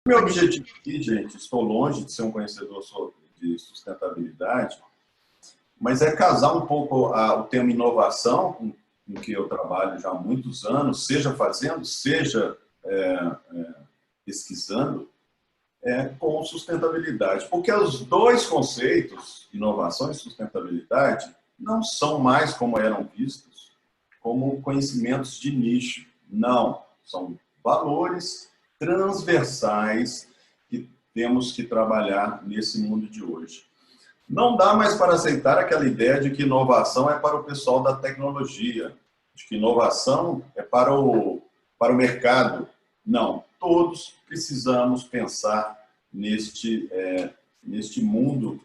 Meu objetivo aqui, gente, estou longe de ser um conhecedor de sustentabilidade, mas é casar um pouco o tema inovação, com que eu trabalho já há muitos anos, seja fazendo, seja pesquisando, com sustentabilidade. Porque os dois conceitos, inovação e sustentabilidade, não são mais como eram vistos, como conhecimentos de nicho. Não, são valores transversais que temos que trabalhar nesse mundo de hoje. Não dá mais para aceitar aquela ideia de que inovação é para o pessoal da tecnologia, de que inovação é para o mercado. Não, todos precisamos pensar neste mundo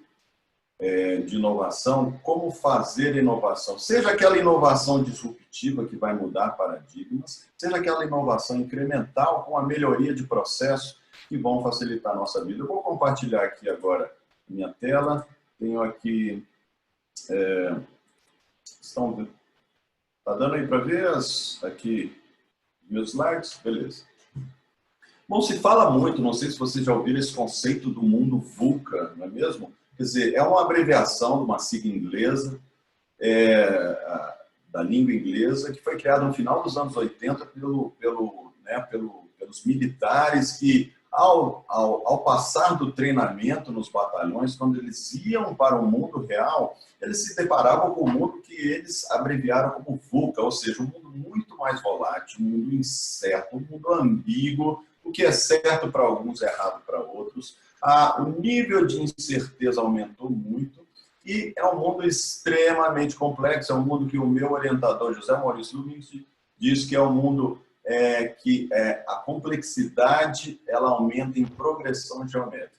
de inovação, como fazer inovação. Seja aquela inovação disruptiva que vai mudar paradigmas, seja aquela inovação incremental com a melhoria de processos que vão facilitar a nossa vida. Eu vou compartilhar aqui agora minha tela. Tenho aqui... Está dando aí para ver aqui meus slides? Beleza. Bom, se fala muito, não sei se vocês já ouviram esse conceito do mundo VUCA, não é mesmo? Quer dizer, é uma abreviação de uma sigla inglesa, da língua inglesa, que foi criada no final dos anos 80 pelos militares que, ao passar do treinamento nos batalhões, quando eles iam para o mundo real, eles se deparavam com o mundo que eles abreviaram como VUCA, ou seja, um mundo muito mais volátil, um mundo incerto, um mundo ambíguo, o que é certo para alguns é errado para outros. O nível de incerteza aumentou muito e é um mundo extremamente complexo, é um mundo que o meu orientador, José Maurício Domingues, diz que é um mundo que a complexidade ela aumenta em progressão geométrica.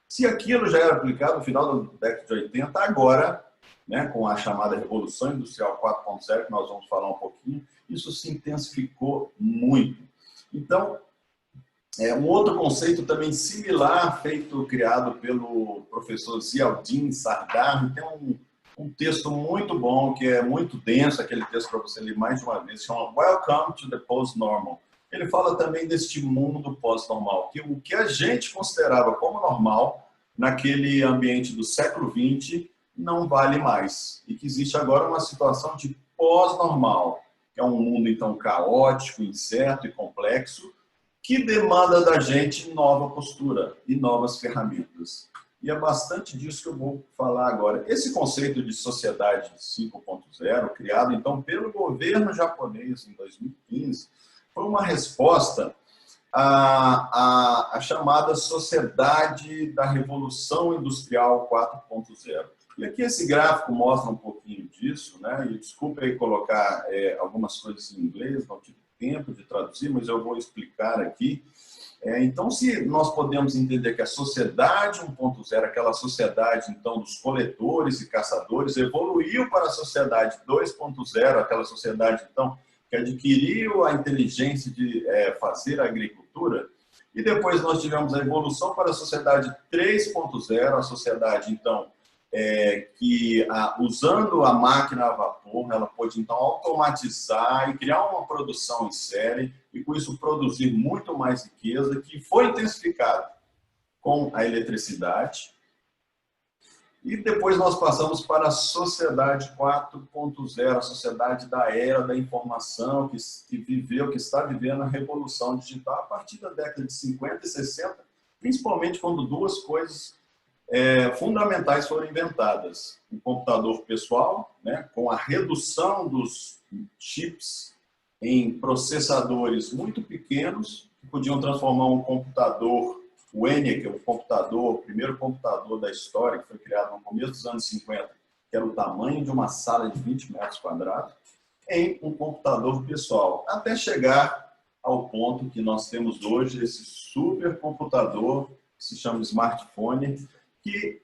Se aquilo já era aplicado no final da década de 80, agora, né, com a chamada Revolução Industrial 4.0, que nós vamos falar um pouquinho, isso se intensificou muito. Então, um outro conceito também similar, criado pelo professor Ziauddin Sardar, tem um texto muito bom, que é muito denso, aquele texto para você ler mais de uma vez, chama Welcome to the Post-Normal. Ele fala também deste mundo pós-normal, que o que a gente considerava como normal, naquele ambiente do século XX, não vale mais. E que existe agora uma situação de pós-normal, que é um mundo, então, caótico, incerto e complexo, que demanda da gente nova postura e novas ferramentas. E é bastante disso que eu vou falar agora. Esse conceito de sociedade 5.0, criado então pelo governo japonês em 2015, foi uma resposta à chamada sociedade da Revolução Industrial 4.0. E aqui esse gráfico mostra um pouquinho disso, né? E desculpe aí colocar algumas coisas em inglês, não tive tempo de traduzir, mas eu vou explicar aqui. Então, se nós podemos entender que a sociedade 1.0, aquela sociedade, então, dos coletores e caçadores, evoluiu para a sociedade 2.0, aquela sociedade, então, que adquiriu a inteligência de fazer a agricultura, e depois nós tivemos a evolução para a sociedade 3.0, a sociedade, então, que usando a máquina a vapor, ela pode então automatizar e criar uma produção em série e com isso produzir muito mais riqueza, que foi intensificado com a eletricidade. E depois nós passamos para a sociedade 4.0, a sociedade da era da informação, que está vivendo a revolução digital a partir da década de 50 e 60, principalmente quando duas coisas fundamentais foram inventadas. O computador pessoal, né, com a redução dos chips em processadores muito pequenos, que podiam transformar um computador, o ENIAC, o primeiro computador da história, que foi criado no começo dos anos 50, que era o tamanho de uma sala de 20 metros quadrados, em um computador pessoal, até chegar ao ponto que nós temos hoje, esse supercomputador, que se chama smartphone, que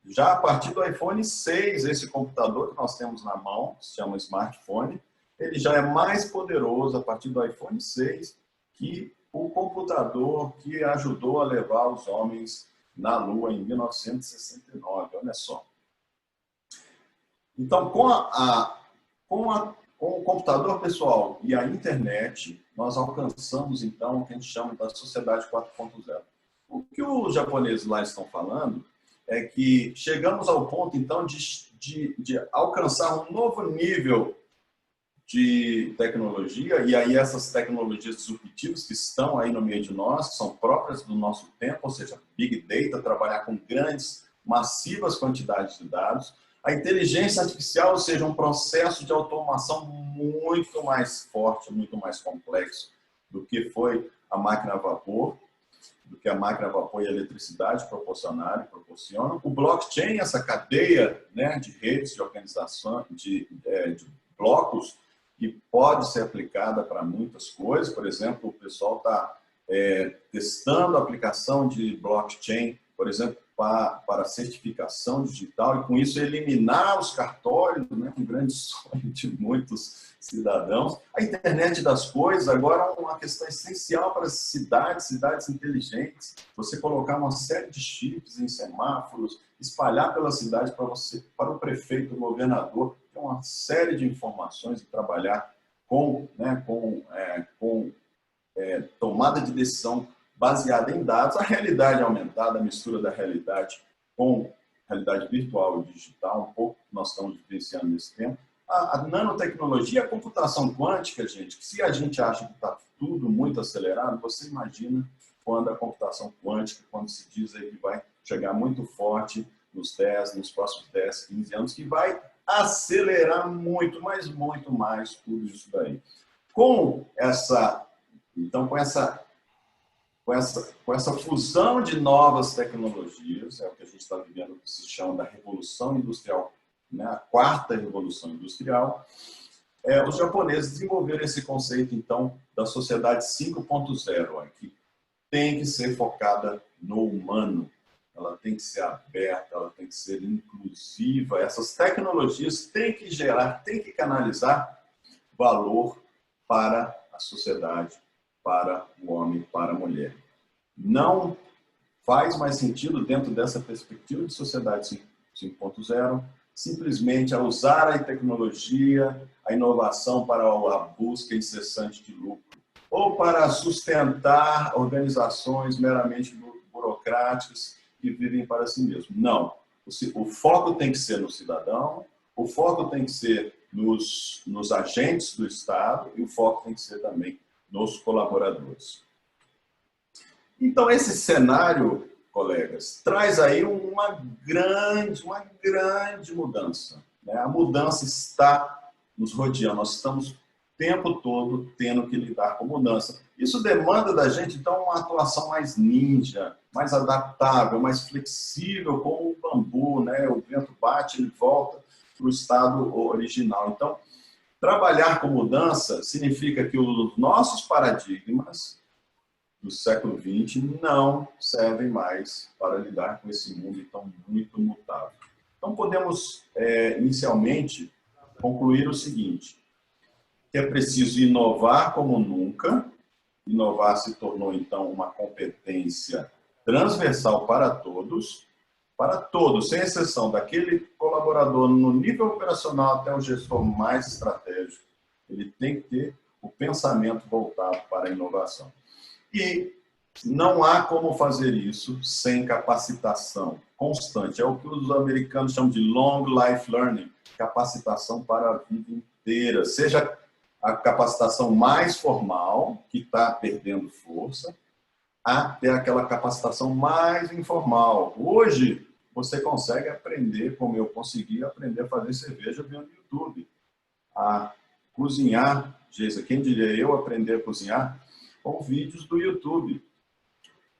já a partir do iPhone 6, esse computador que nós temos na mão, que se chama smartphone, ele já é mais poderoso a partir do iPhone 6 que o computador que ajudou a levar os homens na Lua em 1969, olha só. Então, com o computador pessoal e a internet, nós alcançamos, então, o que a gente chama da sociedade 4.0. O que os japoneses lá estão falando é que chegamos ao ponto, então, de alcançar um novo nível de tecnologia, e aí essas tecnologias disruptivas que estão aí no meio de nós, que são próprias do nosso tempo, ou seja, Big Data, trabalhar com grandes, massivas quantidades de dados, a inteligência artificial, ou seja, um processo de automação muito mais forte, muito mais complexo do que foi a máquina a vapor, do que a máquina a vapor e a eletricidade proporcionam. O blockchain, essa cadeia, né, de redes, de organização, de blocos, que pode ser aplicada para muitas coisas. Por exemplo, o pessoal está testando a aplicação de blockchain, por exemplo, para certificação digital, e com isso eliminar os cartórios, né, um grande sonho de muitos cidadãos. A internet das coisas agora é uma questão essencial para as cidades inteligentes. Você colocar uma série de chips em semáforos, espalhar pela cidade para o prefeito, o governador, ter uma série de informações e trabalhar com tomada de decisão baseada em dados, a realidade aumentada, a mistura da realidade com realidade virtual e digital, um pouco que nós estamos vivenciando nesse tempo. A nanotecnologia, a computação quântica, gente, que se a gente acha que está tudo muito acelerado, você imagina quando a computação quântica, quando se diz aí que vai chegar muito forte nos próximos 10, 15 anos, que vai acelerar muito, mas muito mais tudo isso daí. Então, com essa fusão de novas tecnologias, é o que a gente está vivendo, que se chama da Revolução Industrial, né? A quarta Revolução Industrial, os japoneses desenvolveram esse conceito, então, da sociedade 5.0, que tem que ser focada no humano, ela tem que ser aberta, ela tem que ser inclusiva, essas tecnologias têm que gerar, têm que canalizar valor para a sociedade, para o homem, para a mulher. Não faz mais sentido, dentro dessa perspectiva de sociedade 5.0, simplesmente a usar a tecnologia, a inovação para a busca incessante de lucro, ou para sustentar organizações meramente burocráticas que vivem para si mesmo. Não. O foco tem que ser no cidadão, o foco tem que ser nos agentes do Estado e o foco tem que ser também nos colaboradores. Então, esse cenário, colegas, traz aí uma grande mudança, né? A mudança está nos rodeando, nós estamos o tempo todo tendo que lidar com mudança. Isso demanda da gente, então, uma atuação mais ninja, mais adaptável, mais flexível, como o bambu, né? O vento bate, ele volta para o estado original. Então, trabalhar com mudança significa que os nossos paradigmas do século XX não servem mais para lidar com esse mundo tão muito mutável. Então, podemos, inicialmente, concluir o seguinte, que é preciso inovar como nunca. Inovar se tornou, então, uma competência transversal para todos, sem exceção, daquele colaborador no nível operacional até o gestor mais estratégico. Ele tem que ter o pensamento voltado para a inovação. E não há como fazer isso sem capacitação constante. É o que os americanos chamam de long life learning, capacitação para a vida inteira. Seja a capacitação mais formal, que está perdendo força, até aquela capacitação mais informal. Hoje, você consegue aprender, como eu consegui aprender a fazer cerveja vendo YouTube, a cozinhar. Quem diria eu aprender a cozinhar com vídeos do YouTube.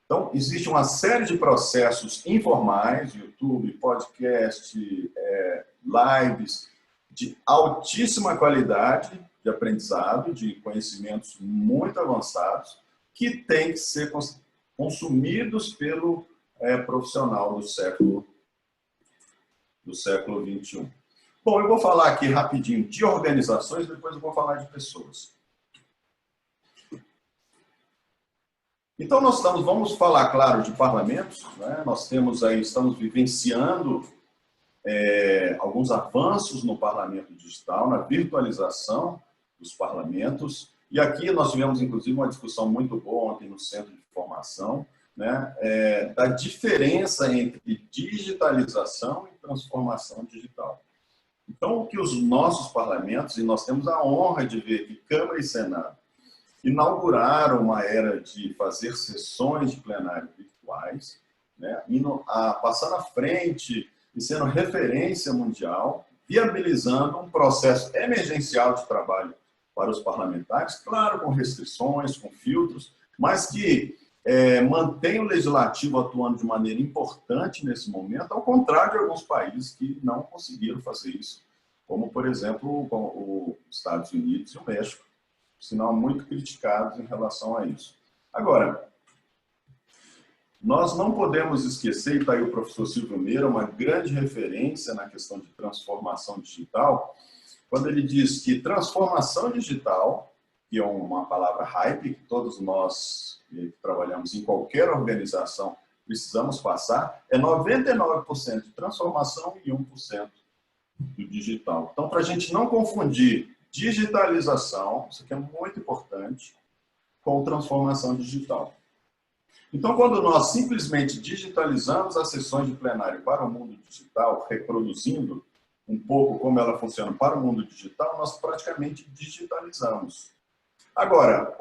Então, existe uma série de processos informais, YouTube, podcast, lives, de altíssima qualidade de aprendizado, de conhecimentos muito avançados, que têm que ser consumidos pelo profissional do século XXI. Bom, eu vou falar aqui rapidinho de organizações, depois eu vou falar de pessoas. Então, vamos falar, claro, de parlamentos, né? Nós temos aí, estamos vivenciando alguns avanços no parlamento digital, na virtualização dos parlamentos. E aqui nós tivemos, inclusive, uma discussão muito boa ontem no Centro de Formação, né, da diferença entre digitalização e transformação digital. Então, o que os nossos parlamentos, e nós temos a honra de ver que Câmara e Senado inauguraram uma era de fazer sessões de plenário virtuais, né, passando à frente e sendo referência mundial, viabilizando um processo emergencial de trabalho para os parlamentares, claro, com restrições, com filtros, mas que mantém o legislativo atuando de maneira importante nesse momento, ao contrário de alguns países que não conseguiram fazer isso, como, por exemplo, os Estados Unidos e o México, sinal muito criticados em relação a isso. Agora, nós não podemos esquecer, e está aí o professor Silvio Meira, uma grande referência na questão de transformação digital, quando ele diz que transformação digital, que é uma palavra hype, que todos nós que trabalhamos em qualquer organização precisamos passar, é 99% de transformação e 1% do digital. Então, para a gente não confundir digitalização, isso aqui é muito importante, com transformação digital. Então, quando nós simplesmente digitalizamos as sessões de plenário para o mundo digital, reproduzindo um pouco como ela funciona para o mundo digital, nós praticamente digitalizamos. Agora,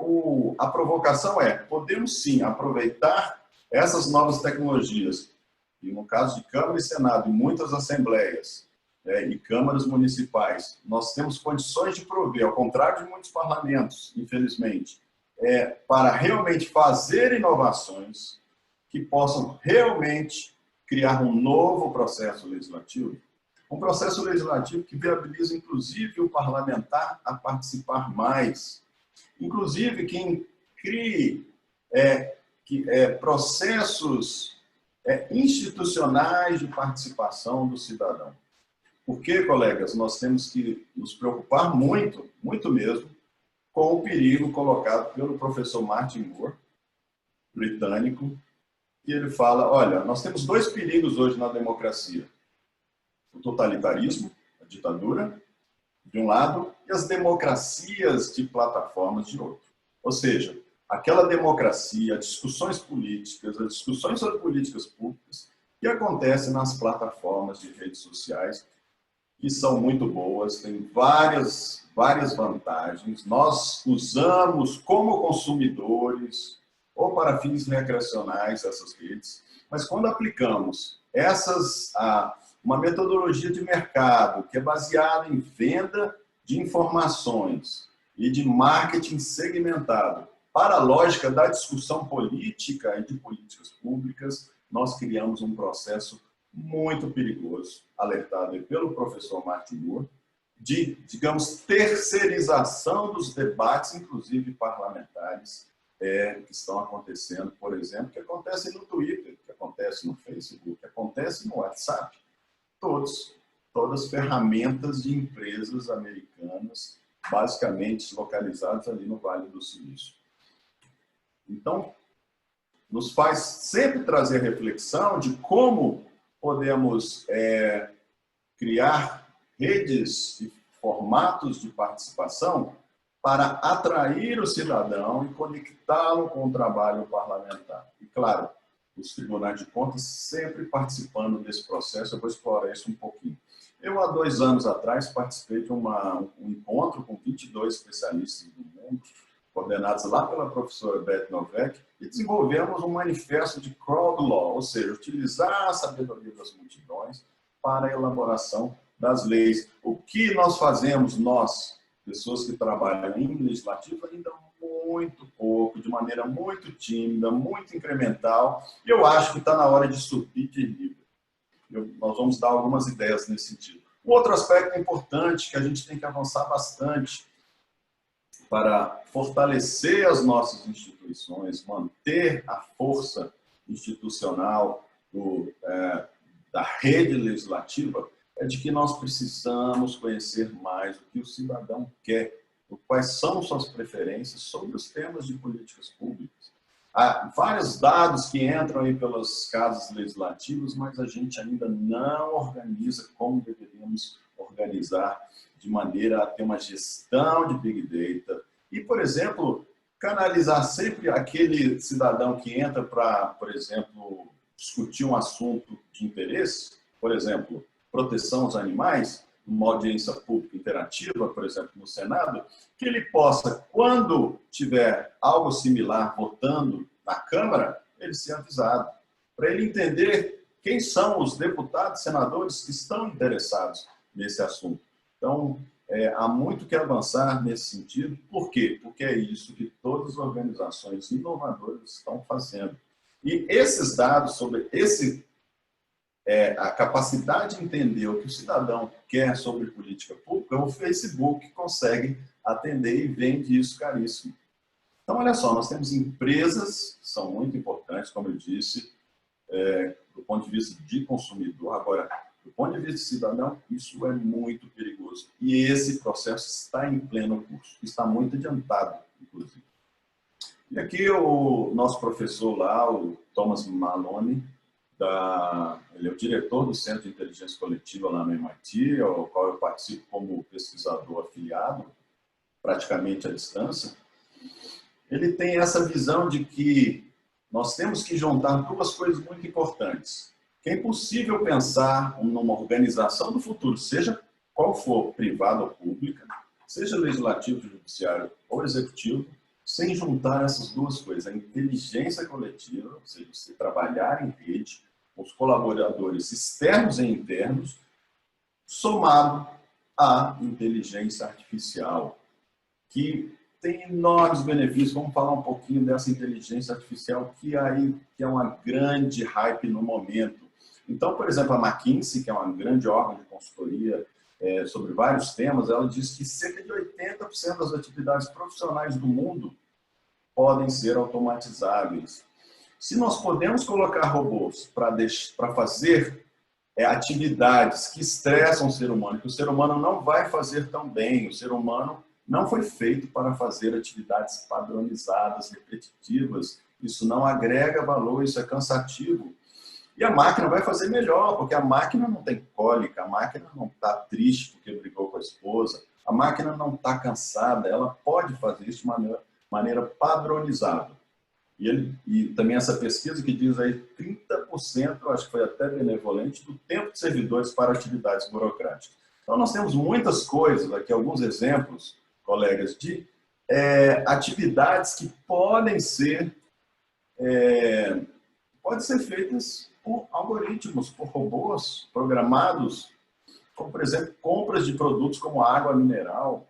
a provocação é, podemos sim aproveitar essas novas tecnologias, e no caso de Câmara e Senado, em muitas assembleias e câmaras municipais, nós temos condições de prover, ao contrário de muitos parlamentos, infelizmente, para realmente fazer inovações que possam realmente criar um novo processo legislativo, um processo legislativo que viabiliza, inclusive, o parlamentar a participar mais, inclusive quem crie processos institucionais de participação do cidadão. Porque, colegas, nós temos que nos preocupar muito, muito mesmo, com o perigo colocado pelo professor Martin Moore, britânico, e ele fala, olha, nós temos dois perigos hoje na democracia. O totalitarismo, a ditadura, de um lado, e as democracias de plataformas de outro. Ou seja, aquela democracia, discussões políticas, as discussões sobre políticas públicas que acontecem nas plataformas de redes sociais, que são muito boas, têm várias vantagens. Nós usamos como consumidores ou para fins recreacionais essas redes, mas quando aplicamos uma metodologia de mercado que é baseada em venda de informações e de marketing segmentado para a lógica da discussão política e de políticas públicas, nós criamos um processo muito perigoso, alertado pelo professor Martin Moore, de, digamos, terceirização dos debates, inclusive parlamentares, que estão acontecendo, por exemplo, que acontecem no Twitter, que acontecem no Facebook, que acontecem no WhatsApp, todas ferramentas de empresas americanas, basicamente localizadas ali no Vale do Silício. Então, nos faz sempre trazer reflexão de como podemos criar redes e formatos de participação para atrair o cidadão e conectá-lo com o trabalho parlamentar. E, claro, os tribunais de contas sempre participando desse processo, eu vou explorar isso um pouquinho. Eu, há 2 anos atrás, participei de um encontro com 22 especialistas do mundo, coordenados lá pela professora Beth Novak, e desenvolvemos um manifesto de crowd law, ou seja, utilizar a sabedoria das multidões para a elaboração das leis. O que nós fazemos, nós, pessoas que trabalham em legislativo, ainda muito pouco, de maneira muito tímida, muito incremental, e eu acho que está na hora de subir de nível. Nós vamos dar algumas ideias nesse sentido. Um outro aspecto importante que a gente tem que avançar bastante para fortalecer as nossas instituições, manter a força institucional da rede legislativa, é de que nós precisamos conhecer mais o que o cidadão quer, quais são suas preferências sobre os temas de políticas públicas. Há vários dados que entram aí pelas casas legislativas, mas a gente ainda não organiza como deveríamos organizar de maneira a ter uma gestão de Big Data. E, por exemplo, canalizar sempre aquele cidadão que entra para, por exemplo, discutir um assunto de interesse, por exemplo, proteção aos animais, uma audiência pública interativa, por exemplo, no Senado, que ele possa, quando tiver algo similar votando na Câmara, ele ser avisado, para ele entender quem são os deputados, senadores que estão interessados nesse assunto. Então, há muito que avançar nesse sentido. Por quê? Porque é isso que todas as organizações inovadoras estão fazendo. E esses dados sobre a capacidade de entender o que o cidadão quer sobre política pública, o Facebook consegue atender e vende isso caríssimo. Então, olha só, nós temos empresas que são muito importantes, como eu disse, do ponto de vista de consumidor. Agora, do ponto de vista de cidadão, isso é muito perigoso. E esse processo está em pleno curso, está muito adiantado, inclusive. E aqui o nosso professor lá, o Thomas Maloney, ele é o diretor do Centro de Inteligência Coletiva lá no MIT, ao qual eu participo como pesquisador afiliado, praticamente à distância. Ele tem essa visão de que nós temos que juntar duas coisas muito importantes. Que é impossível pensar numa organização do futuro, seja qual for, privada ou pública, seja legislativo, judiciário ou executivo, sem juntar essas duas coisas, a inteligência coletiva, ou seja, você trabalhar em rede, com os colaboradores externos e internos, somado à inteligência artificial, que tem enormes benefícios. Vamos falar um pouquinho dessa inteligência artificial, que é uma grande hype no momento. Então, por exemplo, a McKinsey, que é uma grande órgão de consultoria sobre vários temas, ela diz que cerca de 80% das atividades profissionais do mundo podem ser automatizáveis. Se nós podemos colocar robôs para fazer atividades que estressam o ser humano, que o ser humano não vai fazer tão bem, o ser humano não foi feito para fazer atividades padronizadas, repetitivas, isso não agrega valor, isso é cansativo. E a máquina vai fazer melhor, porque a máquina não tem cólica, a máquina não está triste porque brigou com a esposa, a máquina não está cansada, ela pode fazer isso de maneira padronizada. E também essa pesquisa que diz aí 30%, eu acho que foi até benevolente, do tempo de servidores para atividades burocráticas. Então nós temos muitas coisas, aqui alguns exemplos, colegas, de atividades que podem ser feitas por algoritmos, por robôs programados, como, por exemplo, compras de produtos como água mineral.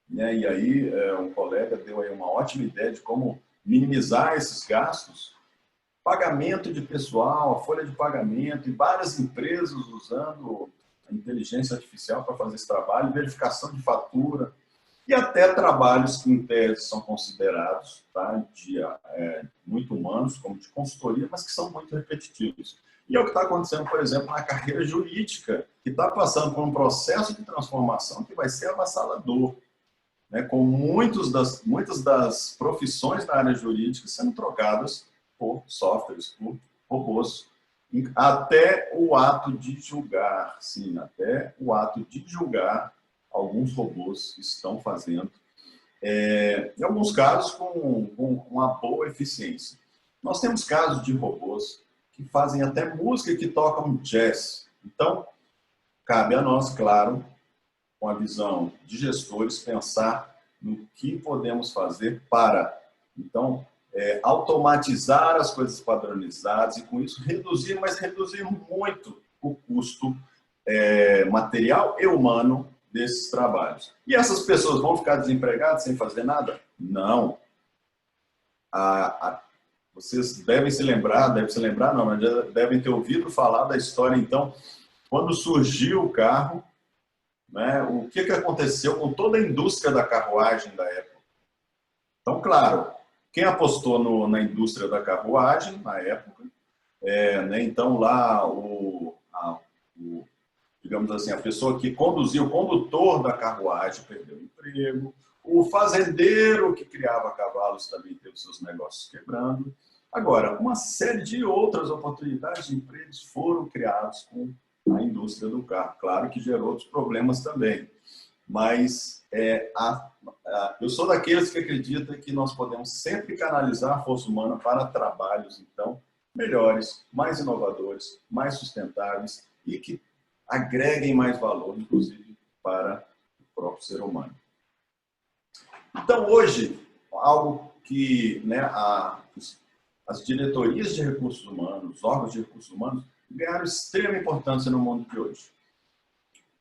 Né? E aí, um colega deu aí uma ótima ideia de como minimizar esses gastos. Pagamento de pessoal, a folha de pagamento, e várias empresas usando a inteligência artificial para fazer esse trabalho, verificação de fatura, e até trabalhos que, em tese, são considerados muito humanos, como de consultoria, mas que são muito repetitivos. E é o que está acontecendo, por exemplo, na carreira jurídica, que está passando por um processo de transformação que vai ser avassalador, né, com muitas das profissões da área jurídica sendo trocadas por softwares, por robôs. Até o ato de julgar, sim, até o ato de julgar, alguns robôs estão fazendo, em alguns casos com uma boa eficiência. Nós temos casos de robôs que fazem até música, que tocam jazz. Então, cabe a nós, claro, com a visão de gestores, pensar no que podemos fazer para, então, automatizar as coisas padronizadas e, com isso, reduzir muito o custo material e humano desses trabalhos. E essas pessoas vão ficar desempregadas sem fazer nada? Não. Vocês devem se lembrar, não, mas já devem ter ouvido falar da história, então, quando surgiu o carro, né, o que aconteceu com toda a indústria da carruagem da época. Então, claro, quem apostou na indústria da carruagem na época, né, então lá digamos assim, a pessoa que conduzia, o condutor da carruagem perdeu o emprego, o fazendeiro que criava cavalos também teve seus negócios quebrando. Agora, uma série de outras oportunidades de empregos foram criados com a indústria do carro. Claro que gerou outros problemas também. mas eu sou daqueles que acreditam que nós podemos sempre canalizar a força humana para trabalhos, então, melhores, mais inovadores, mais sustentáveis e que agreguem mais valor, inclusive, para o próprio ser humano. Então, hoje, algo que as diretorias de recursos humanos, os órgãos de recursos humanos, ganharam extrema importância no mundo de hoje.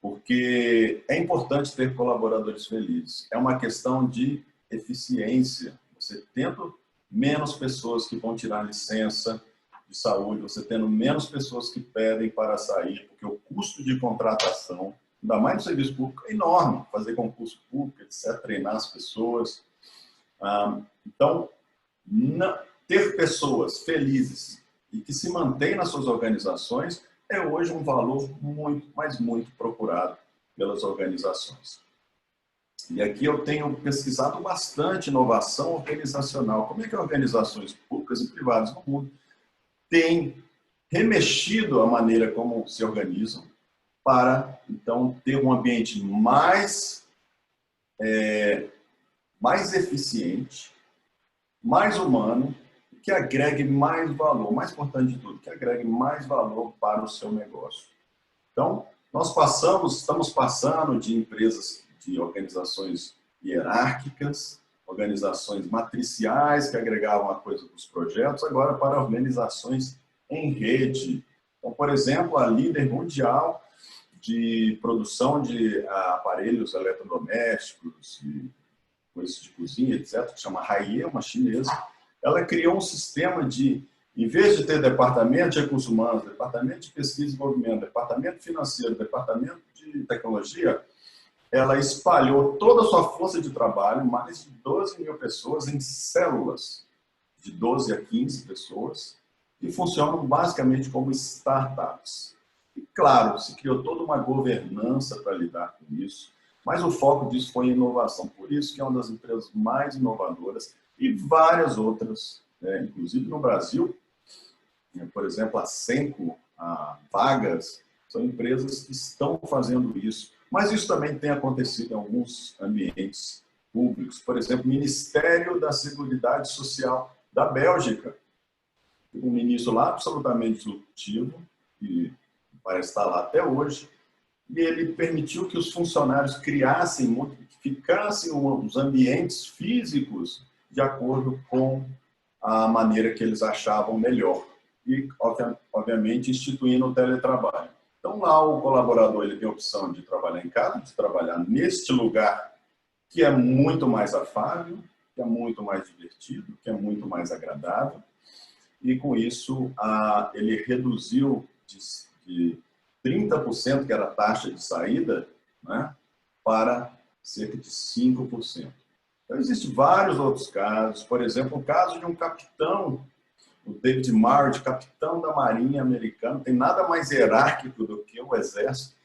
Porque é importante ter colaboradores felizes. É uma questão de eficiência. Você tendo menos pessoas que vão tirar licença de saúde, você tendo menos pessoas que pedem para sair, porque o custo de contratação, ainda mais no serviço público, é enorme. Fazer concurso público, etc., treinar as pessoas. Então, ter pessoas felizes e que se mantêm nas suas organizações é hoje um valor muito, mas muito procurado pelas organizações. E aqui eu tenho pesquisado bastante inovação organizacional. Como é que organizações públicas e privadas no mundo têm remexido a maneira como se organizam para, então, ter um ambiente mais eficiente, mais humano, que agregue mais valor, mais importante de tudo, que agregue mais valor para o seu negócio. Então, estamos passando de empresas, de organizações hierárquicas, organizações matriciais que agregavam a coisa dos projetos, agora para organizações em rede. Então, por exemplo, a líder mundial de produção de aparelhos eletrodomésticos e coisas de cozinha, etc., que chama Haier, uma chinesa, ela criou um sistema de, em vez de ter departamento de recursos humanos, departamento de pesquisa e desenvolvimento, departamento financeiro, departamento de tecnologia, ela espalhou toda a sua força de trabalho, mais de 12 mil pessoas, em células de 12 a 15 pessoas, que funcionam basicamente como startups. E, claro, se criou toda uma governança para lidar com isso, mas o foco disso foi em inovação. Por isso que é uma das empresas mais inovadoras e várias outras, inclusive no Brasil, por exemplo, a Senco, a Vagas, são empresas que estão fazendo isso. Mas isso também tem acontecido em alguns ambientes públicos. Por exemplo, o Ministério da Seguridade Social da Bélgica. Um ministro lá absolutamente disruptivo, que parece estar lá até hoje, e ele permitiu que os funcionários ficassem os ambientes físicos de acordo com a maneira que eles achavam melhor. E, obviamente, instituindo o teletrabalho. Então, lá o colaborador ele tem a opção de trabalhar em casa, de trabalhar neste lugar que é muito mais afável, que é muito mais divertido, que é muito mais agradável. E, com isso, ele reduziu de 30%, que era a taxa de saída, né, para cerca de 5%. Então, existem vários outros casos. Por exemplo, o caso de um capitão, o David Marr, capitão da Marinha Americana, não tem nada mais hierárquico do que o Exército,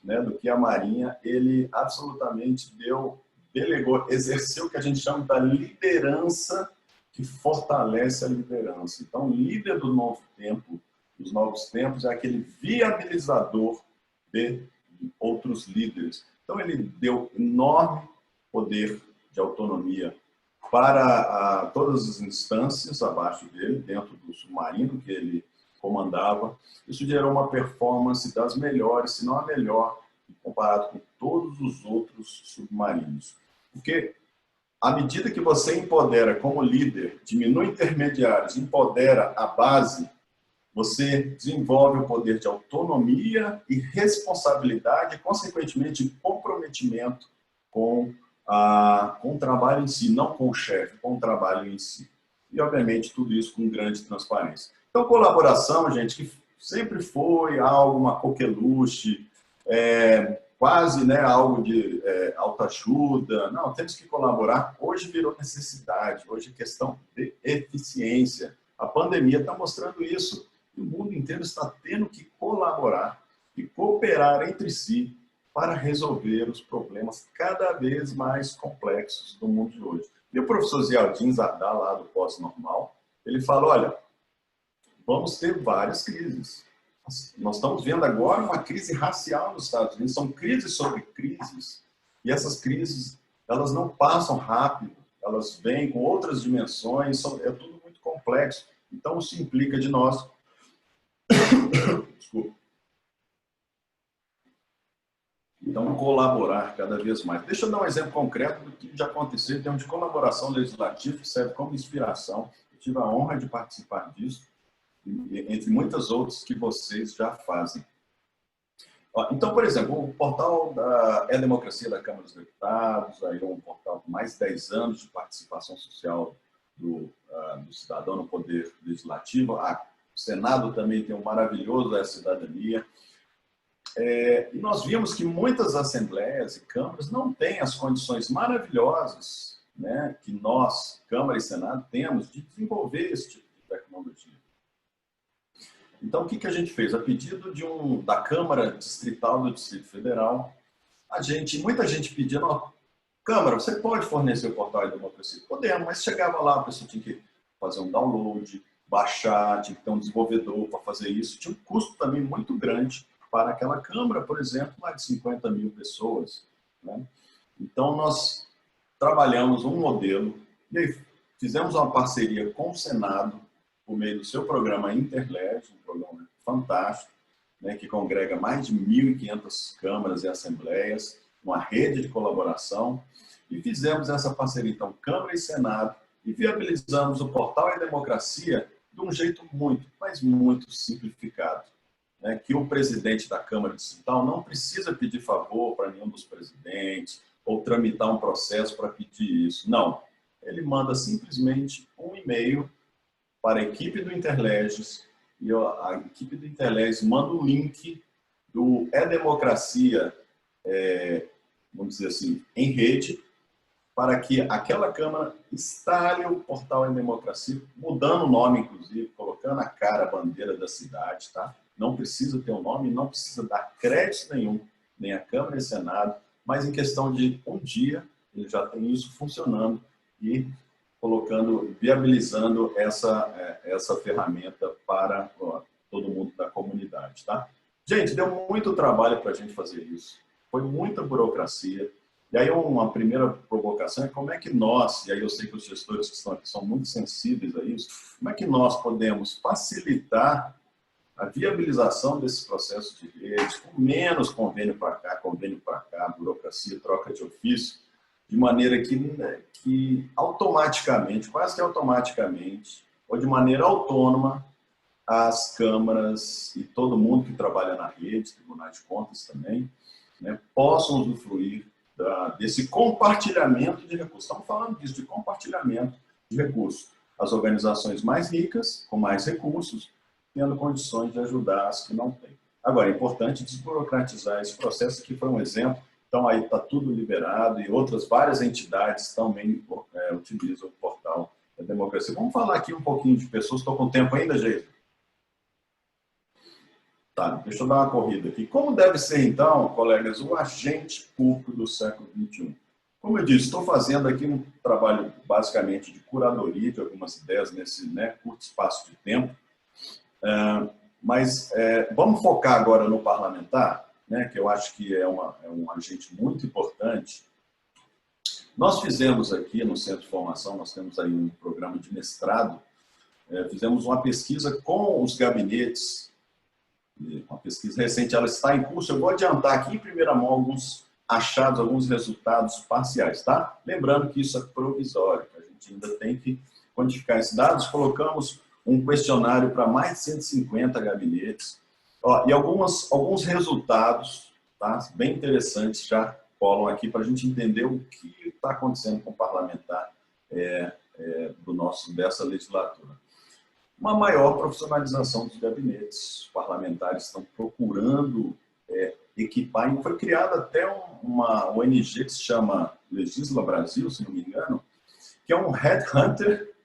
né, do que a Marinha. Ele absolutamente delegou, exerceu o que a gente chama da liderança que fortalece a liderança. Então, o líder do novo tempo, dos novos tempos, é aquele viabilizador de outros líderes. Então, ele deu enorme poder de autonomia para todas as instâncias abaixo dele, dentro do submarino que ele comandava. Isso gerou uma performance das melhores, se não a melhor, comparado com todos os outros submarinos. Porque, à medida que você empodera como líder, diminui intermediários, empodera a base, você desenvolve o poder de autonomia e responsabilidade, e, consequentemente, de comprometimento com o trabalho em si, não com o chefe, com o trabalho em si. E, obviamente, tudo isso com grande transparência. Então, colaboração, gente, que sempre foi algo, uma coqueluche, quase, né, algo de autoajuda. Não, temos que colaborar. Hoje virou necessidade, hoje é questão de eficiência. A pandemia está mostrando isso. O mundo inteiro está tendo que colaborar e cooperar entre si para resolver os problemas cada vez mais complexos do mundo de hoje. E o professor Zialdin Zadar, lá do Pós-Normal, ele fala, olha, vamos ter várias crises. Nós estamos vendo agora uma crise racial nos Estados Unidos, são crises sobre crises, E essas crises, elas não passam rápido, elas vêm com outras dimensões, é tudo muito complexo. Então, isso implica de nós... Desculpa. Então, colaborar cada vez mais. Deixa eu dar um exemplo concreto do que já aconteceu em termos de colaboração legislativa, que serve como inspiração. Eu tive a honra de participar disso, entre muitas outras que vocês já fazem. Então, por exemplo, o portal da E-Democracia da Câmara dos Deputados, aí é um portal com mais de 10 anos de participação social do cidadão no poder legislativo. O Senado também tem um maravilhoso E-Cidadania. E nós vimos que muitas assembleias e câmaras não têm as condições maravilhosas, né, que nós, Câmara e Senado, temos de desenvolver esse tipo de tecnologia. Então, o que a gente fez? A pedido da Câmara Distrital do Distrito Federal, muita gente pedia, Câmara, você pode fornecer o portal E-Democracia? Podemos, mas chegava lá, a pessoa tinha que fazer um download, baixar, tinha que ter um desenvolvedor para fazer isso. Tinha um custo também muito grande para aquela Câmara, por exemplo, mais de 50 mil pessoas, né? Então, nós trabalhamos um modelo e aí fizemos uma parceria com o Senado, por meio do seu programa Interleg, um programa fantástico, né, que congrega mais de 1.500 câmaras e assembleias, uma rede de colaboração, e fizemos essa parceria, então, Câmara e Senado, e viabilizamos o portal E-Democracia de um jeito muito, mas muito simplificado, né, que o presidente da Câmara Distrital não precisa pedir favor para nenhum dos presidentes ou tramitar um processo para pedir isso. Não. Ele manda simplesmente um e-mail para a equipe do Interleges e a equipe do Interleges manda o link do E-Democracia, vamos dizer assim, em rede, para que aquela Câmara instale o portal E-Democracia, mudando o nome, inclusive, colocando a cara, a bandeira da cidade, tá? Não precisa ter um nome, não precisa dar crédito nenhum, nem a Câmara e Senado, mas em questão de um dia, ele já tem isso funcionando e viabilizando essa ferramenta para todo mundo da comunidade, tá? Gente, deu muito trabalho para a gente fazer isso. Foi muita burocracia. E aí uma primeira provocação é como é que nós, e aí eu sei que os gestores que estão aqui são muito sensíveis a isso, como é que nós podemos facilitar a viabilização desses processos de rede, com menos convênio para cá, burocracia, troca de ofício, de maneira que automaticamente, quase que automaticamente, ou de maneira autônoma, as câmaras e todo mundo que trabalha na rede, Tribunal de Contas também, né, possam usufruir desse compartilhamento de recursos. Estamos falando disso, de compartilhamento de recursos. As organizações mais ricas, com mais recursos, tendo condições de ajudar as que não têm. Agora, é importante desburocratizar esse processo, que foi um exemplo. Então, aí está tudo liberado e outras várias entidades também utilizam o portal da democracia. Vamos falar aqui um pouquinho de pessoas. Estou com tempo ainda, Geisa? Tá, deixa eu dar uma corrida aqui. Como deve ser, então, colegas, o agente público do século XXI? Como eu disse, estou fazendo aqui um trabalho basicamente de curadoria de algumas ideias nesse curto espaço de tempo. Mas vamos focar agora no parlamentar, né, que eu acho que é um agente muito importante. Nós fizemos aqui no Centro de Formação, nós temos aí um programa de mestrado, fizemos uma pesquisa com os gabinetes, uma pesquisa recente, ela está em curso. Eu vou adiantar aqui em primeira mão alguns achados, alguns resultados parciais, tá? Lembrando que isso é provisório, que a gente ainda tem que quantificar esses dados. Colocamos um questionário para mais de 150 gabinetes. E alguns resultados, tá, bem interessantes já colam aqui para a gente entender o que está acontecendo com o parlamentar dessa legislatura. Uma maior profissionalização dos gabinetes. Os parlamentares estão procurando equipar. Foi criada até uma ONG que se chama Legisla Brasil, se não me engano, que é um headhunter,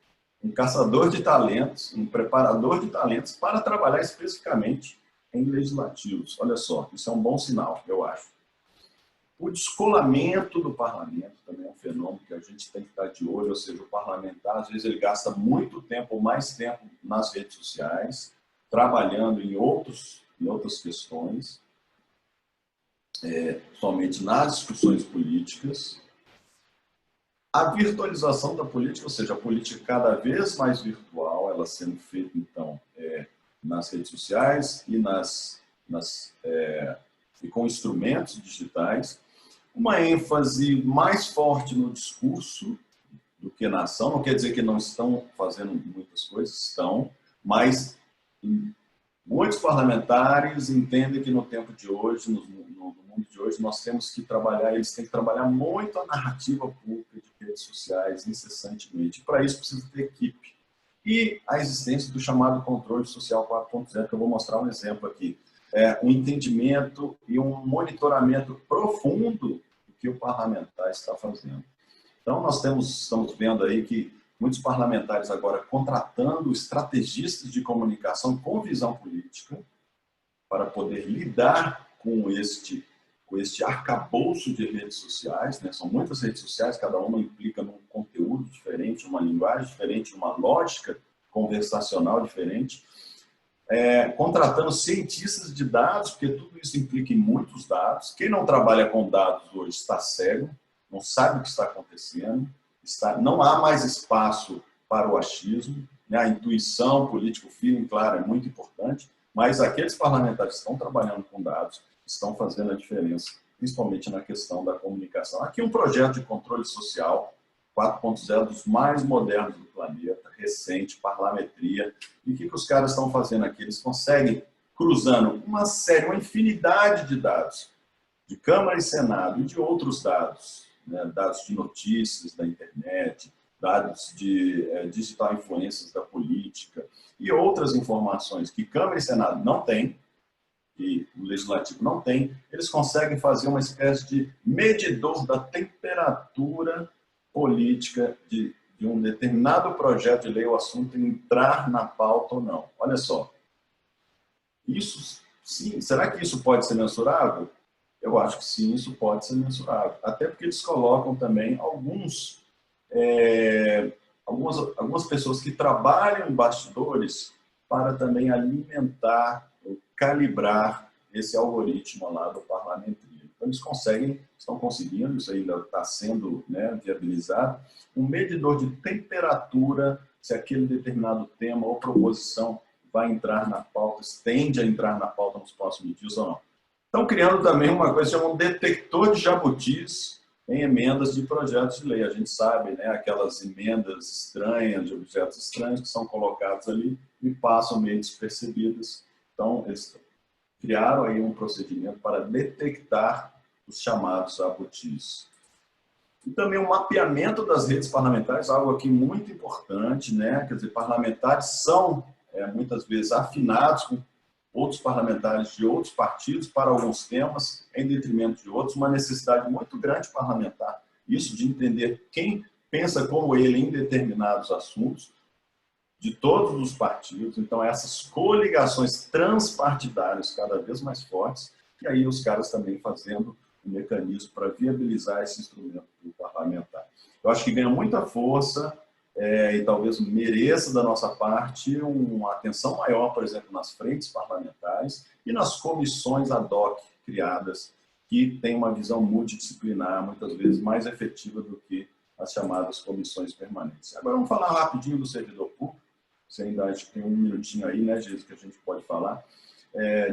um caçador de talentos, um preparador de talentos para trabalhar especificamente em legislativos. Olha só, isso é um bom sinal, eu acho. O descolamento do parlamento também é um fenômeno que a gente tem que estar de olho, ou seja, o parlamentar, às vezes, ele gasta muito tempo, mais tempo nas redes sociais, trabalhando em outras questões. somente nas discussões políticas. A virtualização da política, ou seja, a política cada vez mais virtual, ela sendo feita, então, nas redes sociais e com instrumentos digitais. Uma ênfase mais forte no discurso do que na ação. Não quer dizer que não estão fazendo muitas coisas, estão, mas muitos parlamentares entendem que no tempo de hoje, no mundo de hoje, nós temos que trabalhar, eles têm que trabalhar muito a narrativa pública de redes sociais, incessantemente. Para isso, precisa ter equipe. E a existência do chamado controle social 4.0, que eu vou mostrar um exemplo aqui. Um entendimento e um monitoramento profundo do que o parlamentar está fazendo. Então, nós estamos vendo aí que muitos parlamentares agora contratando estrategistas de comunicação com visão política para poder lidar com este arcabouço de redes sociais, né? São muitas redes sociais, cada uma implica num conteúdo diferente, uma linguagem diferente, uma lógica conversacional diferente. Contratando cientistas de dados, porque tudo isso implica em muitos dados. Quem não trabalha com dados hoje está cego, não sabe o que está acontecendo, não há mais espaço para o achismo, né? A intuição, político, feeling, claro, é muito importante, mas aqueles parlamentares que estão trabalhando com dados estão fazendo a diferença, principalmente na questão da comunicação. Aqui um projeto de controle social 4.0 dos mais modernos do planeta, recente, parlametria. E o que os caras estão fazendo aqui? Eles conseguem, cruzando uma infinidade de dados, de Câmara e Senado e de outros dados, né? Dados de notícias da internet, dados de digital influências da política e outras informações que Câmara e Senado não têm, que o Legislativo não tem, eles conseguem fazer uma espécie de medidor da temperatura política de um determinado projeto de lei, o assunto entrar na pauta ou não. Olha só. Isso, sim, será que isso pode ser mensurável? Eu acho que sim, isso pode ser mensurável. Até porque eles colocam também algumas pessoas que trabalham em bastidores para também alimentar, calibrar esse algoritmo lá do parlamento. Então, eles estão conseguindo, isso ainda está sendo, né, viabilizado, um medidor de temperatura, se aquele determinado tema ou proposição vai entrar na pauta, tende a entrar na pauta nos próximos dias ou não. Estão criando também uma coisa chamada um detector de jabutis em emendas de projetos de lei. A gente sabe, né, aquelas emendas estranhas, de objetos estranhos que são colocados ali e passam meio despercebidas. Então, eles criaram aí um procedimento para detectar os chamados jabutis. E também o mapeamento das redes parlamentares, algo aqui muito importante, né? Quer dizer, parlamentares são muitas vezes afinados com outros parlamentares de outros partidos para alguns temas, em detrimento de outros, uma necessidade muito grande parlamentar, isso de entender quem pensa como ele em determinados assuntos, de todos os partidos. Então, essas coligações transpartidárias cada vez mais fortes, e aí os caras também fazendo um mecanismo para viabilizar esse instrumento parlamentar. Eu acho que ganha muita força e talvez mereça da nossa parte uma atenção maior, por exemplo, nas frentes parlamentares e nas comissões ad hoc criadas, que têm uma visão multidisciplinar, muitas vezes mais efetiva do que as chamadas comissões permanentes. Agora vamos falar rapidinho do servidor público. Você ainda acho que tem um minutinho aí, né, Jesus, que a gente pode falar.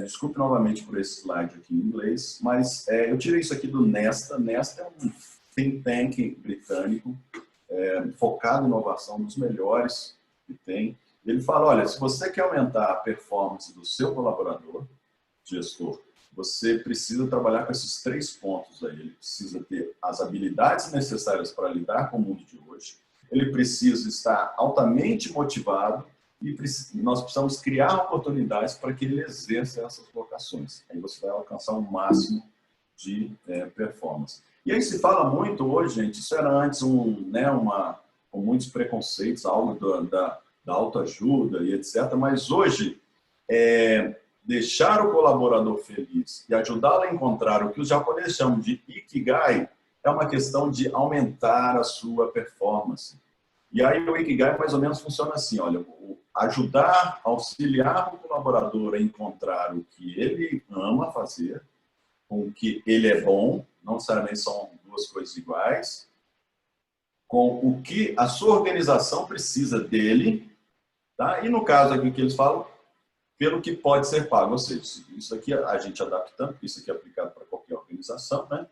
Desculpe novamente por esse slide aqui em inglês, mas eu tirei isso aqui do Nesta. Nesta é um think tank britânico focado em inovação, dos melhores que tem. Ele fala, olha, se você quer aumentar a performance do seu colaborador, gestor, você precisa trabalhar com esses 3 pontos aí. Ele precisa ter as habilidades necessárias para lidar com o mundo de hoje, ele precisa estar altamente motivado e nós precisamos criar oportunidades para que ele exerça essas vocações. Aí você vai alcançar um máximo de performance. E aí se fala muito hoje, gente, isso era antes com muitos preconceitos, algo da autoajuda e etc. Mas hoje, deixar o colaborador feliz e ajudá-lo a encontrar o que os japoneses chamam de Ikigai é uma questão de aumentar a sua performance. E aí o Ikigai mais ou menos funciona assim, olha, auxiliar o colaborador a encontrar o que ele ama fazer com o que ele é bom, não necessariamente são duas coisas iguais, com o que a sua organização precisa dele, tá? E no caso aqui que eles falam, pelo que pode ser pago, ou seja, isso aqui a gente adaptando, isso aqui é aplicado para qualquer organização, né?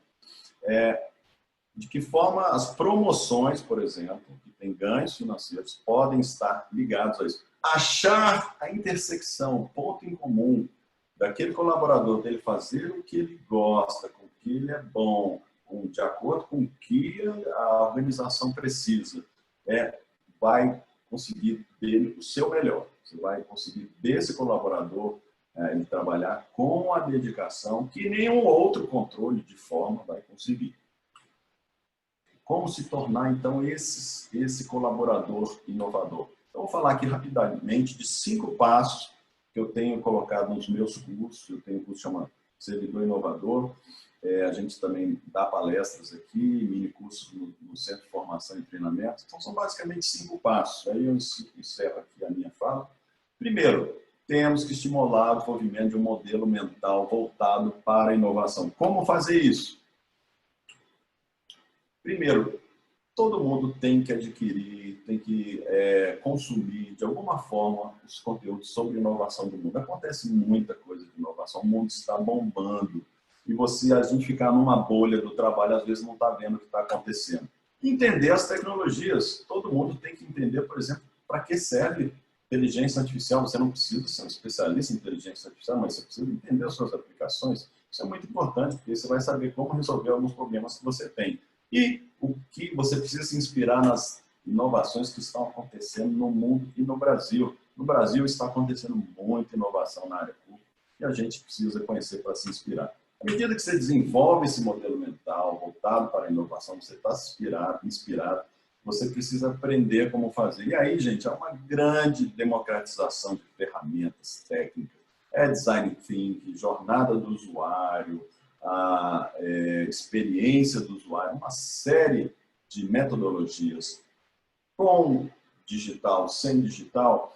De que forma as promoções, por exemplo, que têm ganhos financeiros, podem estar ligados a isso. Achar a intersecção, o ponto em comum daquele colaborador, dele fazer o que ele gosta, com o que ele é bom, de acordo com o que a organização precisa, vai conseguir dele o seu melhor. Você vai conseguir desse colaborador ele trabalhar com a dedicação que nenhum outro controle de forma vai conseguir. Como se tornar, então, esse colaborador inovador? Então, vou falar aqui rapidamente de 5 passos que eu tenho colocado nos meus cursos. Eu tenho um curso chamado Servidor Inovador. A gente também dá palestras aqui, mini cursos no Centro de Formação e Treinamento. Então, são basicamente 5 passos. Aí eu encerro aqui a minha fala. Primeiro, temos que estimular o desenvolvimento de um modelo mental voltado para a inovação. Como fazer isso? Primeiro, todo mundo tem que adquirir, tem que consumir, de alguma forma, os conteúdos sobre inovação do mundo. Acontece muita coisa de inovação, o mundo está bombando. E a gente ficar numa bolha do trabalho, às vezes não está vendo o que está acontecendo. Entender as tecnologias. Todo mundo tem que entender, por exemplo, para que serve inteligência artificial. Você não precisa ser um especialista em inteligência artificial, mas você precisa entender as suas aplicações. Isso é muito importante, porque você vai saber como resolver alguns problemas que você tem. E o que você precisa se inspirar nas inovações que estão acontecendo no mundo e no Brasil. No Brasil está acontecendo muita inovação na área pública e a gente precisa conhecer para se inspirar. À medida que você desenvolve esse modelo mental voltado para a inovação, você está inspirado, você precisa aprender como fazer. E aí, gente, há uma grande democratização de ferramentas técnicas. Design thinking, jornada do usuário, a experiência do usuário, uma série de metodologias com digital, sem digital,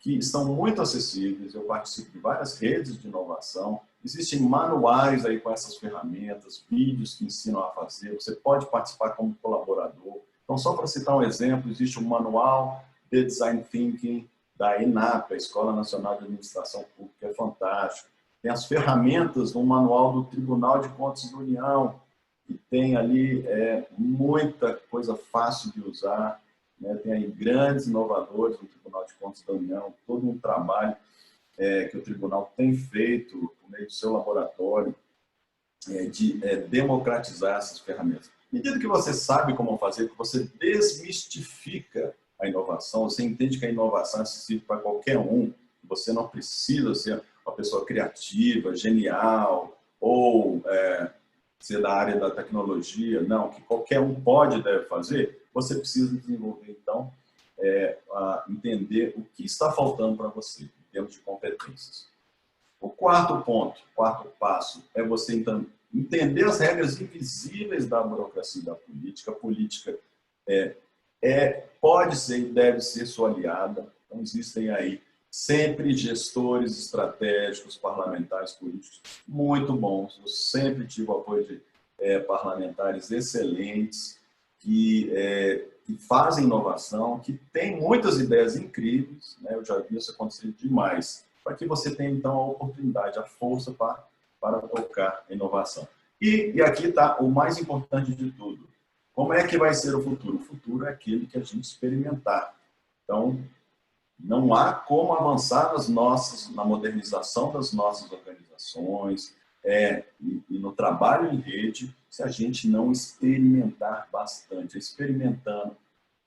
que estão muito acessíveis. Eu participo de várias redes de inovação. Existem manuais aí com essas ferramentas, vídeos que ensinam a fazer. Você pode participar como colaborador. Então, só para citar um exemplo, existe um manual de Design Thinking da ENAP, a Escola Nacional de Administração Pública, que é fantástico. Tem as ferramentas no manual do Tribunal de Contas da União, que tem ali muita coisa fácil de usar. Tem aí grandes inovadores no Tribunal de Contas da União, todo um trabalho que o tribunal tem feito por meio do seu laboratório de democratizar essas ferramentas. À medida que você sabe como fazer, que você desmistifica a inovação, você entende que a inovação é acessível para qualquer um, você não precisa ser uma pessoa criativa, genial, ou ser da área da tecnologia, não, que qualquer um pode e deve fazer, você precisa desenvolver, então, entender o que está faltando para você, em termos de competências. O quarto passo, é você então, entender as regras invisíveis da burocracia e da política. A política pode ser e deve ser sua aliada. Então, existem aí sempre gestores estratégicos, parlamentares, políticos muito bons. Eu sempre tive o apoio de parlamentares excelentes que fazem inovação, que têm muitas ideias incríveis, né? Eu já vi isso acontecer demais, para que você tenha, então, a oportunidade, a força para tocar a inovação. E aqui está o mais importante de tudo. Como é que vai ser o futuro? O futuro é aquele que a gente experimentar. Então, não há como avançar na modernização das nossas organizações e no trabalho em rede se a gente não experimentar bastante. Experimentando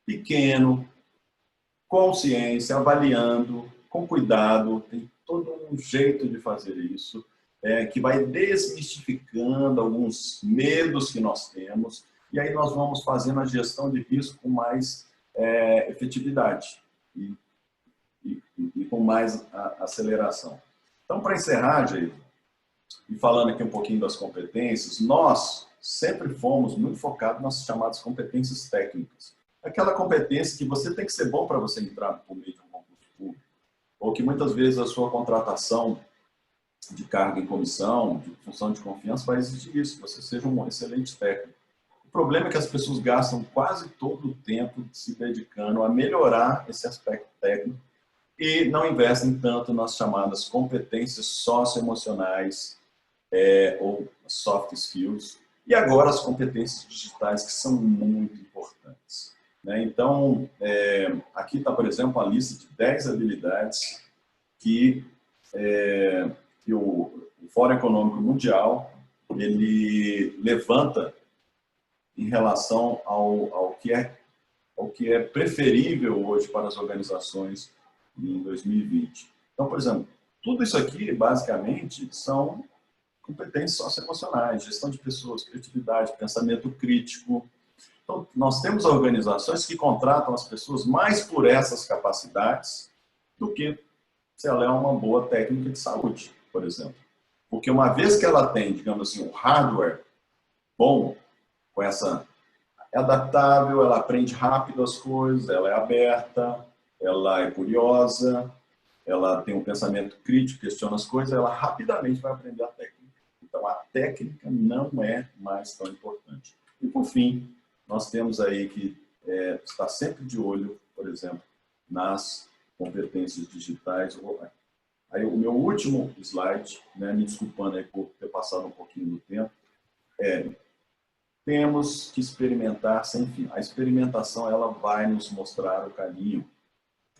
pequeno, com ciência, avaliando, com cuidado. Tem todo um jeito de fazer isso que vai desmistificando alguns medos que nós temos e aí nós vamos fazendo a gestão de risco com mais efetividade e com mais aceleração. Então, para encerrar, Jair, e falando aqui um pouquinho das competências, nós sempre fomos muito focados nas chamadas competências técnicas. Aquela competência que você tem que ser bom para você entrar por meio de um concurso público, ou que muitas vezes a sua contratação de carga em comissão, de função de confiança, vai exigir isso, que você seja um excelente técnico. O problema é que as pessoas gastam quase todo o tempo se dedicando a melhorar esse aspecto técnico e não investem tanto nas chamadas competências socioemocionais, ou soft skills, e agora as competências digitais, que são muito importantes. Né? Então, aqui está, por exemplo, a lista de 10 habilidades que, que o Fórum Econômico Mundial ele levanta em relação ao que é preferível hoje para as organizações em 2020. Então, por exemplo, tudo isso aqui, basicamente, são competências socioemocionais, gestão de pessoas, criatividade, pensamento crítico. Então, nós temos organizações que contratam as pessoas mais por essas capacidades do que se ela é uma boa técnica de saúde, por exemplo. Porque uma vez que ela tem, digamos assim, um hardware bom, com essa é adaptável, ela aprende rápido as coisas, ela é aberta, ela é curiosa, ela tem um pensamento crítico, questiona as coisas, ela rapidamente vai aprender a técnica. Então, a técnica não é mais tão importante. E, por fim, nós temos aí que estar sempre de olho, por exemplo, nas competências digitais. Aí, o meu último slide, né, me desculpando aí por ter passado um pouquinho do tempo, temos que experimentar sem fim. A experimentação, ela vai nos mostrar o caminho.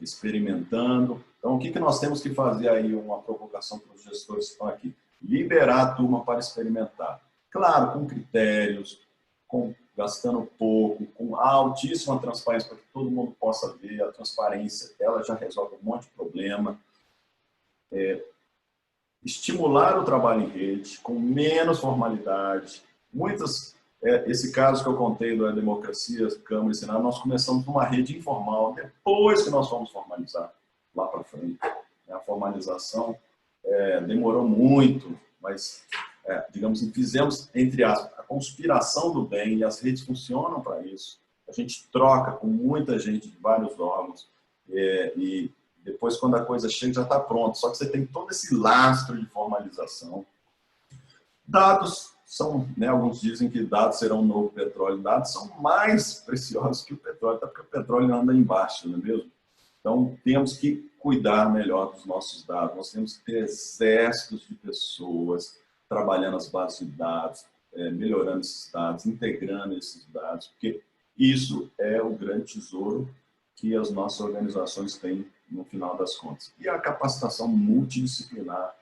Experimentando. Então, o que nós temos que fazer aí? Uma provocação para os gestores que estão aqui. Liberar a turma para experimentar. Claro, com critérios, gastando pouco, com altíssima transparência para que todo mundo possa ver. A transparência, ela já resolve um monte de problema. Estimular o trabalho em rede, com menos formalidade. Esse caso que eu contei da democracia, Câmara e Senado, nós começamos numa rede informal, depois que nós fomos formalizar lá para frente. A formalização demorou muito, mas, digamos assim, fizemos, entre aspas, a conspiração do bem, e as redes funcionam para isso. A gente troca com muita gente de vários órgãos, e depois, quando a coisa chega, já está pronto. Só que você tem todo esse lastro de formalização. Dados são, né, alguns dizem que dados serão um novo petróleo. Dados são mais preciosos que o petróleo, até porque o petróleo anda embaixo, não é mesmo? Então, temos que cuidar melhor dos nossos dados. Nós temos que ter exércitos de pessoas trabalhando as bases de dados, melhorando esses dados, integrando esses dados, porque isso é o grande tesouro que as nossas organizações têm no final das contas. E a capacitação multidisciplinar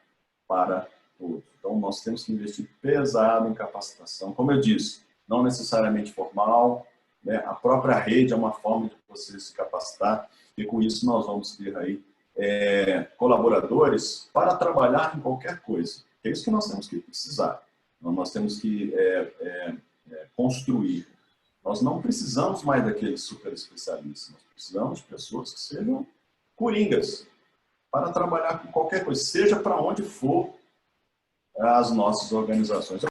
para todos. Então, nós temos que investir pesado em capacitação. Como eu disse, não necessariamente formal, né? A própria rede é uma forma de você se capacitar, e com isso nós vamos ter aí colaboradores para trabalhar em qualquer coisa. É isso que nós temos que precisar. Então, nós temos que construir. Nós não precisamos mais daqueles super especialistas. Nós precisamos de pessoas que sejam coringas para trabalhar com qualquer coisa, seja para onde for as nossas organizações.